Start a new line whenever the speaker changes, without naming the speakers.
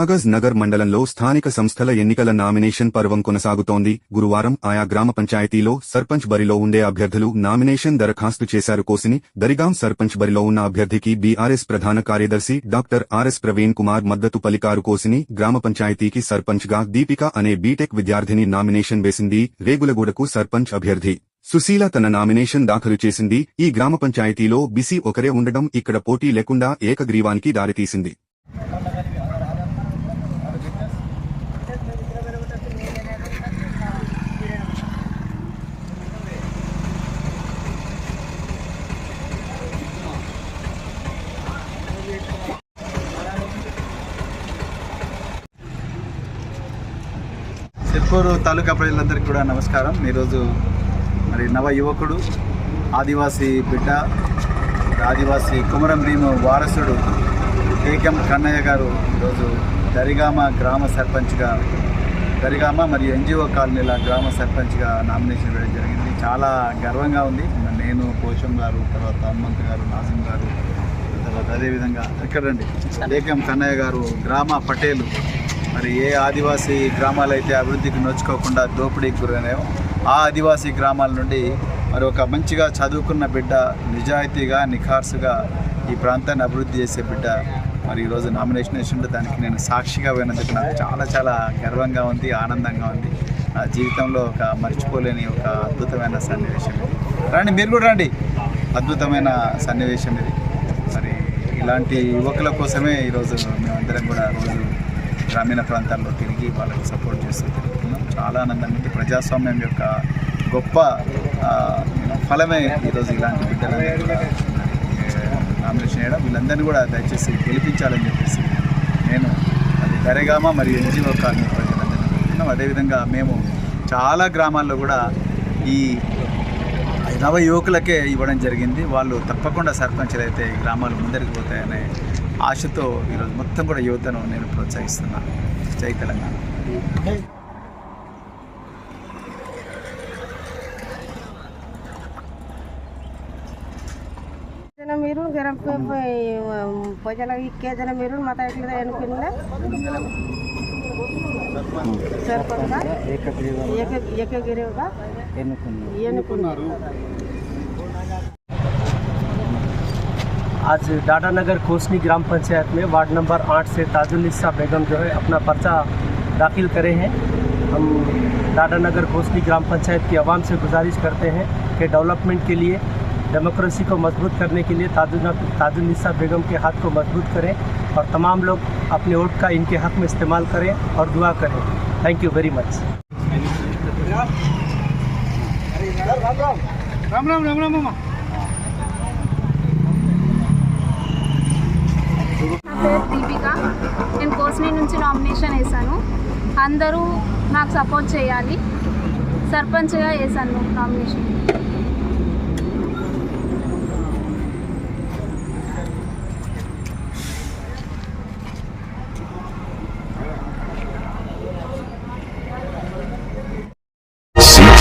కాగజ్ నగర్ మండలంలో స్థానిక సంస్థల ఎన్నికల నామినేషన్ పర్వం కొనసాగుతోంది. గురువారం ఆయా గ్రామ పంచాయతీలో సర్పంచ్ బరిలో ఉండే అభ్యర్థులు నామినేషన్ దరఖాస్తు చేశారు. కోసిని దరిగాం సర్పంచ్ బరిలో ఉన్న అభ్యర్థికి బీఆర్ఎస్ ప్రధాన కార్యదర్శి డాక్టర్ ఆర్ఎస్ ప్రవీణ్ కుమార్ మద్దతు పలికారు. కోసిని గ్రామ పంచాయతీకి సర్పంచ్ గా దీపిక అనే బీటెక్ విద్యార్థిని నామినేషన్ వేసింది. రేగులగూడకు సర్పంచ్ అభ్యర్థి సుశీల తన నామినేషన్ దాఖలు చేసింది. ఈ గ్రామ పంచాయతీలో బీసీ ఒకరే ఉండడం ఇక్కడ పోటీ లేకుండా ఏకగ్రీవానికి దారితీసింది.
సిర్పూరు తాలూకా ప్రజలందరికీ కూడా నమస్కారం. ఈరోజు మరి నవ యువకుడు ఆదివాసీ బిడ్డ ఆదివాసీ కుమరం భీము వారసుడు ఏకం కన్నయ్య గారు ఈరోజు దరిగామ గ్రామ సర్పంచ్గా దరిగామ మరియు ఎన్జిఓ కాలనీల గ్రామ సర్పంచ్గా నామినేషన్ వేయడం జరిగింది. చాలా గర్వంగా ఉంది. నేను పోషం గారు, తర్వాత హనుమంత్ గారు, నాజిం గారు, తర్వాత అదేవిధంగా ఎక్కడండి ఏకం కన్నయ్య గారు గ్రామ పటేలు. మరి ఏ ఆదివాసీ గ్రామాలు అయితే అభివృద్ధికి నోచుకోకుండా దోపిడీకి గురైనాయో ఆ ఆదివాసీ గ్రామాల నుండి మరి ఒక మంచిగా చదువుకున్న బిడ్డ, నిజాయితీగా నిఖార్సుగా ఈ ప్రాంతాన్ని అభివృద్ధి చేసే బిడ్డ మరి ఈరోజు నామినేషన్ వేసిండు. దానికి నేను సాక్షిగా పోయినందుకు నాకు చాలా చాలా గర్వంగా ఉంది, ఆనందంగా ఉంది. నా జీవితంలో ఒక మర్చిపోలేని ఒక అద్భుతమైన సన్నివేశం ఇది. రండి, మీరు కూడా రండి. అద్భుతమైన సన్నివేశం ఇది. మరి ఇలాంటి యువకుల కోసమే ఈరోజు మేమందరం కూడా రోజు గ్రామీణ ప్రాంతాల్లో తిరిగి వాళ్ళకి సపోర్ట్ చేస్తూ తిరుగుతున్నాం. చాలా ఆనందంగా ఉంది. ప్రజాస్వామ్యం యొక్క గొప్ప ఫలమే ఈరోజు ఇలాంటి బిడ్డలందరూ కూడా నామినేషన్ చేయడం. వీళ్ళందరినీ కూడా దయచేసి గెలిపించాలని చెప్పేసి నేను అది దరిగామ మరియు ఎన్జిఓ కాలనీ ప్రజలందరినీ కోరుతున్నాం. అదేవిధంగా మేము చాలా గ్రామాల్లో కూడా ఈ నవ యువకులకే ఇవ్వడం జరిగింది. వాళ్ళు తప్పకుండా సర్పంచులు అయితే ఈ గ్రామాలు ముందరికి పోతాయనే ఆశతో ఈరోజు మొత్తం కూడా యువతను నేను ప్రోత్సహిస్తున్నాను. జై తెలంగాణ.
మీరు ప్రజల ఇక్కేజన మీరు మత ఎన్నుకున్న సర్పంచ్గా ఏకగ్రీవంగా ఎన్నుకున్నారు.
आज डाडानगर कोसनी ग्राम पंचायत में वार्ड नंबर 8 से ताजुलनिसा बेगम जो है अपना पर्चा दाखिल करे हैं। हम डाडानगर कोसनी ग्राम पंचायत की आवाम से गुजारिश करते हैं कि डेवलपमेंट के लिए, डेमोक्रेसी को मजबूत करने के लिए ताजुलनिसा बेगम के हाथ को मजबूत करें और तमाम लोग अपने वोट का इनके हक़ में इस्तेमाल करें और दुआ करें। Thank you very much.
Ram Ram Ram Ram मामा.
నా పేరు దీపిక. నేను కోస్ని నుంచి నామినేషన్ వేసాను. అందరూ నాకు సపోర్ట్ చేయాలి. సర్పంచ్గా వేసాను నామినేషన్.